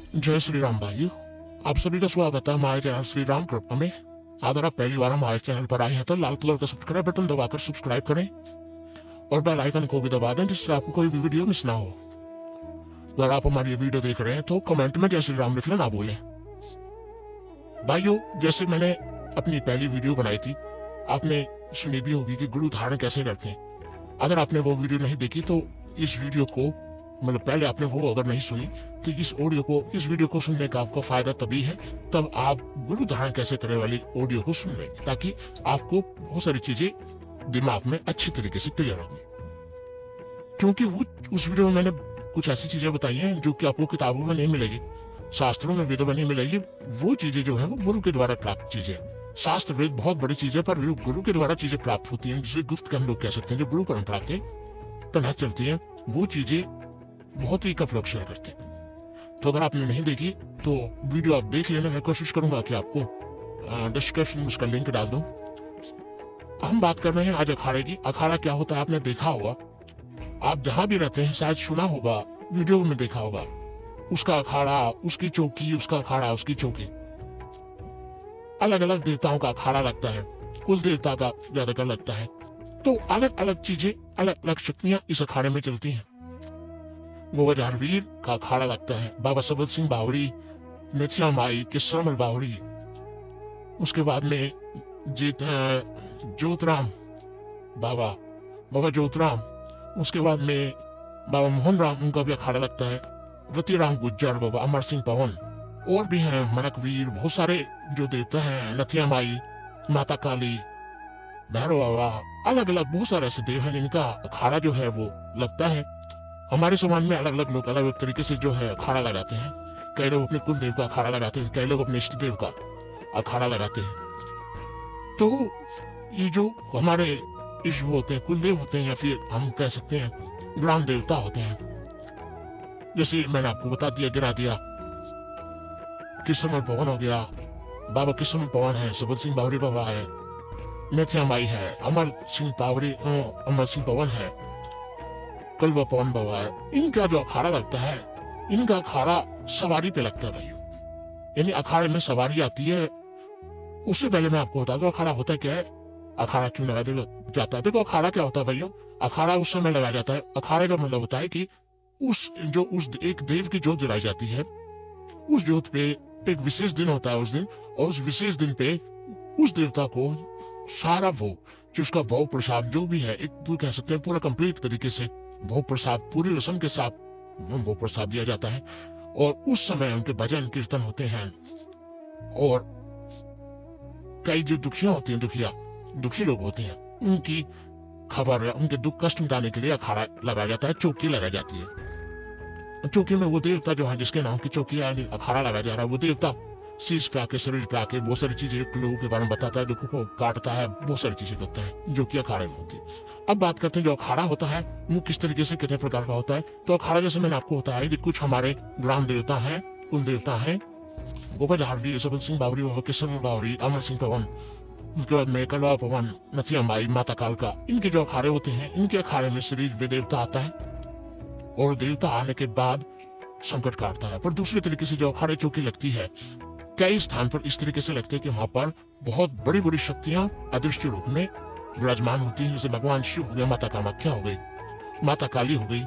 जय श्री राम भाइयों, आप सभी का स्वागत है हमारे चैनल श्री राम कृपा में। अगर आप पहली बार हमारे चैनल पर आए हैं तो लाल कलर का सब्सक्राइब बटन दबाकर सब्सक्राइब करें और बेल आइकन को भी दबा दें जिससे आपको कोई भी वीडियो मिस ना हो। अगर आप हमारी ये वीडियो देख रहे हैं तो कमेंट में जय श्री राम लिखना ना भूलें। भाइयों, जैसे मैंने अपनी पहली वीडियो बनाई थी, आपने सुनी भी होगी कि गुरु धारण कैसे करते हैं। अगर आपने वो वीडियो नहीं देखी तो इस वीडियो को पहले आपने वो अगर नहीं सुनी तो इस वीडियो को सुनने का आपको फायदा तभी है तब आप गुरु धारण कैसे करें वाली ऑडियो को सुन लें, ताकि आपको बहुत सारी चीजें दिमाग में अच्छी तरीके से क्लियर होंगी। क्योंकि वो उस वीडियो में मैंने कुछ ऐसी चीजें बताई हैं जो कि आपको किताबों में नहीं मिलेगी, शास्त्रों में वेदों में नहीं मिलेगी। वो चीजें जो है वो गुरु के द्वारा प्राप्त चीजें। शास्त्र वेद बहुत बड़ी चीजें, पर गुरु के द्वारा चीजें प्राप्त होती हैं, जिसे गुप्त हम लोग कह सकते हैं, जो गुरु परंपरा के तहत चलती है। वो चीजें बहुत ही कम लोग शेयर करते हैं। तो अगर आपने नहीं देखी तो वीडियो आप देख लेना। मैं कोशिश करूंगा कि आपको डिस्क्रिप्शन में उसका लिंक डाल दूं। हम बात कर रहे हैं आज अखाड़े की। अखाड़ा क्या होता है आपने देखा होगा, आप जहां भी रहते हैं शायद सुना होगा, वीडियो में देखा होगा। उसका अखाड़ा, उसकी चौकी, उसका अखाड़ा, उसकी चौकी। अलग अलग देवताओं का अखाड़ा लगता है, कुल देवता का ज्यादातर लगता है। तो अलग अलग चीजें, अलग अलग शक्तियां इस अखाड़े में चलती हैं। गोवर्धनवीर का अखाड़ा लगता है, बाबा सबल सिंह बावरी, नित्या माई, किस्मल बावरी। उसके बाद में ज्योतराम बाबा ज्योतराम। उसके बाद में बाबा मोहन राम, उनका भी अखाड़ा लगता है। रतिराम गुज्जर, बाबा अमर सिंह पवन, और भी हैं मनकवीर, बहुत सारे जो देवता हैं, नथिया माई, माता काली, भैरव बाबा, अलग अलग बहुत सारे ऐसे देव हैं जिनका अखाड़ा जो है वो लगता है। हमारे समाज में अलग अलग लोग अलग अलग तरीके से जो है अखाड़ा लगाते हैं। कई लोग अपने कुल देव का अखाड़ा लगाते हैं, कई लोग अपने इष्ट देव का अखाड़ा लगाते हैं। तो ये जो हमारे इष्ट होते हैं, कुल देव होते हैं, या फिर हम कह सकते हैं ग्राम देवता होते हैं, जैसे मैंने आपको बता दिया, गिरा दिया, किस्मल पवन हो गया, बाबा किस्मल पवन है, सबल सिंह बावरी बाबा है, नथिया माई है, अमर सिंह पवन है, कलवा पवन बाबा है। इनका जो अखाड़ा लगता है, इनका अखाड़ा सवारी पे लगता है भाइयों। यानी अखाड़े में सवारी आती है। उससे पहले मैं आपको बता दूं अखाड़ा होता क्या है, अखाड़ा क्यों लगाया जाता है। देखो अखाड़ा क्या होता है भाइयों, अखाड़ा उस समय लगाया जाता है। अखाड़े का मतलब होता है कि उस एक देव की जोत जलाई जाती है। उस जोत पे एक विशेष दिन होता है उस दिन, और उस विशेष दिन पे उस देवता को सारा भोग, जो उसका भोग प्रसाद जो भी है, एक तो कह सकते हैं पूरा कंप्लीट तरीके से भोग प्रसाद, पूरी रस्म के साथ भोग प्रसाद दिया जाता है। और उस समय उनके भजन कीर्तन होते हैं। और कई जो दुखिया होते हैं, दुखी लोग होते हैं, उनकी खबर, उनके दुख कष्ट मिटाने के लिए अखाड़ा लगाया जाता है, चौकी लगाई जाती है। चौकी में वो देवता जो है, जिसके नाम की चौकी अखाड़ा लगाया जा रहा है, वो देवता शीश पे आके, शरीर पे आके बहुत सारी चीजें लोगों के बारे में बताता है, दुखों को काटता है, बहुत सारी चीजें करता है, जो कि अखाड़े में होती है। अब बात करते हैं जो अखाड़ा होता है वो किस तरीके से, कितने प्रकार का होता है। तो अखाड़ा जैसे मैंने आपको बताया कि कुछ हमारे ग्राम देवता हैं, कुल देवता हैं, गोवर्धनवीर, सबल सिंह बावरी, किस्मल बावरी, अमर सिंह पवन, उसके बाद में कलवा पवन, नथिया माई, माता कालका। इनके जो अखाड़े होते हैं, इनके अखाड़े में शरीर में देवता आता है, और देवता आने के बाद संकट काटता है। पर दूसरे तरीके से जो अखाड़े चौकी लगती है, कई स्थान पर इस तरीके से लगते हैं कि वहां पर बहुत बड़ी बड़ी शक्तियां अदृश्य रूप में विराजमान होती हैं। जैसे भगवान शिव हो गए, माता कामाख्या हो गई, माता काली हो गई,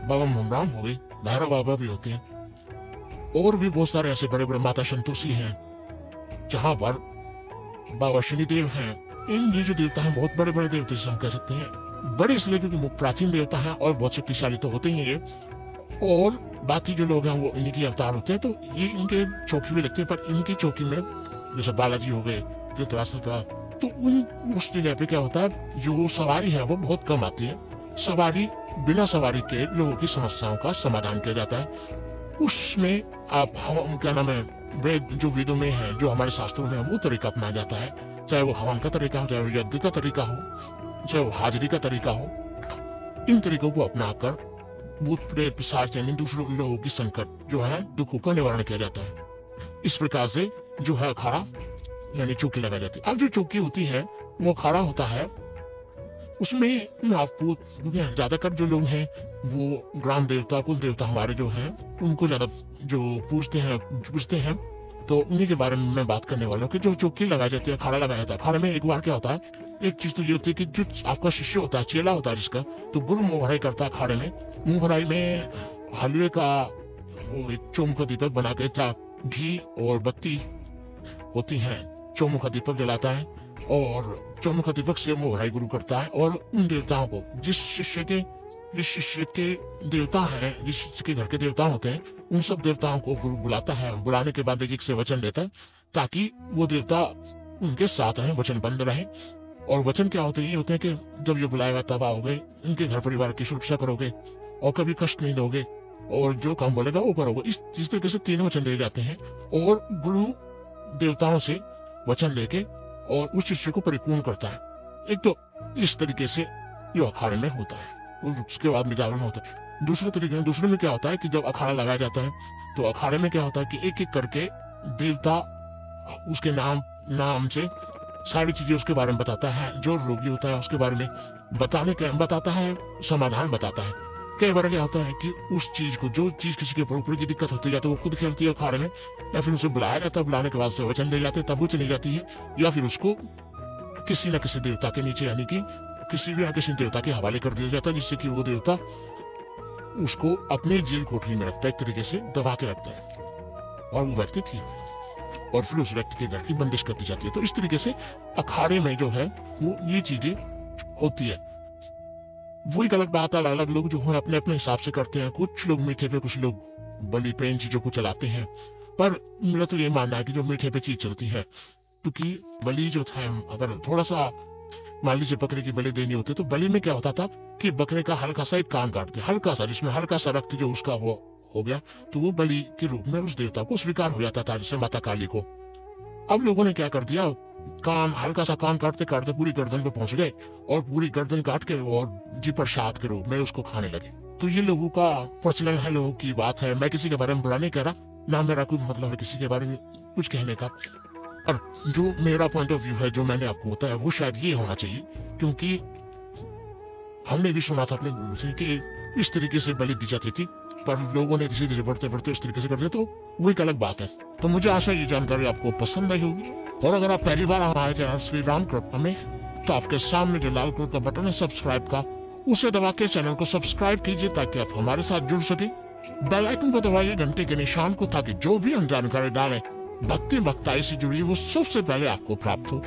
बाबा मोहन राम हो गई, भैरव बाबा भी होते हैं, और भी बहुत सारे ऐसे बड़े बड़े, माता संतोषी हैं, जहां पर बाबा शनिदेव हैं। ये जो देवता हैं बहुत बड़े बड़े देवता जिसे हम कह सकते हैं। बड़े इसलिए क्योंकि वो प्राचीन देवता हैं और बहुत शक्तिशाली तो होते ही हैं। और बाकी जो लोग हैं वो इनकी अवतार होते हैं, तो ये इनके चौकी भी लगते हैं। पर इनकी चौकी में जैसे बालाजी हो गए, तो उस जगह पे क्या होता है, जो सवारी है वो बहुत कम आती है। बिना सवारी के लोगों की समस्याओं का समाधान किया जाता है। उसमें आप क्या नाम है, वेदों में है, जो हमारे शास्त्रों में है, वो तरीका अपनाया जाता है। चाहे वो हवन का तरीका हो, चाहे वो यज्ञ का तरीका हो, चाहे वो हाजिरी का तरीका हो। इन तरीकों को अपनाकर भूत प्रेत पिशाच यानी दूसरे लोगों की संकट जो है, दुखों का निवारण किया जाता है। इस प्रकार से जो है अखाड़ा यानी चौकी लगाई जाती है। अब जो चौकी होती है वो अखाड़ा होता है उसमें आपको ज्यादातर जो लोग हैं वो ग्राम देवता कुल देवता हमारे जो हैं उनको ज्यादा जो पूछते हैं। तो उन्हीं के बारे में मैं बात करने वाला हूँ कि जो चौकी लगाई जाती है, अखाड़ा लगाया जाता है। अखाड़े में एक बार क्या होता है, एक चीज तो ये होती है कि जो आपका शिष्य होता है, चेला होता है जिसका, तो गुरु मुंह भराई करता है अखाड़े में। मुंह भराई में हलवे का वो एक चौमुखा दीपक बना के घी और बत्ती होती है, चौमुखा दीपक जलाता है और चौमुखा दीपक से मुंह भराई गुरु करता है। और उन देवताओं को जिस शिष्य के देवता है, जिस शिष्य के घर के देवता होते हैं, उन सब देवताओं को गुरु बुलाता है। बुलाने के बाद एक से वचन देता है ताकि वो देवता उनके साथ रहे, वचन बंद रहे। और वचन क्या होते हैं, ये होते हैं कि जब ये बुलाएगा तब आओगे, इनके घर परिवार की सुरक्षा करोगे और कभी कष्ट नहीं दोगे और जो काम बोलेगा वो करोगे। इस तरीके से 3 वचन दिए जाते हैं और गुरु देवताओं से वचन लेके और उस शिष्य को परिपूर्ण करता है। एक तो इस तरीके से ये अखाड़े में होता है, उसके बाद निजारण होता है। दूसरे में क्या होता है कि जब अखाड़ा लगाया जाता है तो अखाड़े में क्या होता है कि एक एक करके देवता उसके नाम से सारी चीजें उसके बारे में बताता है। जो रोगी होता है उसके बारे में बताता है, समाधान बताता है। कई बार क्या होता है कि उस चीज को, जो चीज किसी के ऊपर की दिक्कत होती है तो वो खुद खेलती है अखाड़े में, या फिर उसे बुलाया जाता है, बुलाने के बाद से वचन दे जाते हैं तब वो चली जाती है, या फिर उसको किसी न किसी देवता के नीचे यानी कि किसी देवता के हवाले कर दिया जाता है, जिससे कि वो देवता उसको अपने जेल कोठरी में रखता है, एक तरीके से दबा के रखता है और वो व्यक्ति ठीक, और फिर उस व्यक्ति के घर की बंदिश कर दी जाती है। तो इस तरीके से अखाड़े में जो है वो ये चीजें होती है। वही गलत बात है, अलग लोग जो है अपने अपने हिसाब से करते हैं। कुछ लोग मीठे पे, कुछ लोग बलि पे इन चीजों को चलाते हैं। पर मेरा तो ये मानना है कि जो मीठे पे चीज चलती है, क्योंकि बलि जो था, अगर थोड़ा सा मान लीजिए बकरे की बलि देनी होती तो बलि में क्या होता था कि बकरे का हल्का सा एक कान काटते, हल्का सा, जिसमें हल्का सा रक्त जो उसका वो हो गया तो वो बलि के रूप में उस देवता को स्वीकार हो जाता था, जैसे माता काली को। अब लोगों ने क्या कर दिया, हल्का सा कान काटते काटते पूरी गर्दन पे पहुंच गए और पूरी गर्दन काट के और जी प्रसाद के रूप में उसको खाने लगे। तो ये लोगों का प्रचलन है, लोगों की बात है। मैं किसी के बारे में बुरा नहीं कह रहा, ना मेरा कोई मतलब है किसी के बारे में कुछ कहने का। और जो मेरा पॉइंट ऑफ व्यू है, जो मैंने आपको बताया, वो शायद ये होना चाहिए, क्योंकि हमने भी सुना था अपने गुरु से कि इस तरीके से बलि दी जाती थी, पर लोगों ने धीरे धीरे बढ़ते बढ़ते इस तरीके से कर दिया, तो वो एक अलग बात है। तो मुझे आशा ये जानकारी आपको पसंद आई होगी। और अगर आप पहली बार हमारे चैनल श्री राम कृपा में, तो आपके सामने जो लाल कलर का बटन है सब्सक्राइब का, उसे दबा के चैनल को सब्सक्राइब कीजिए ताकि आप हमारे साथ जुड़ सके। बेल आइकन को दबाइए, घंटे के निशान को, ताकि जो भी हम जानकारी डालें भक्ति भक्ताई से जुड़ी वो सबसे पहले आपको प्राप्त हो।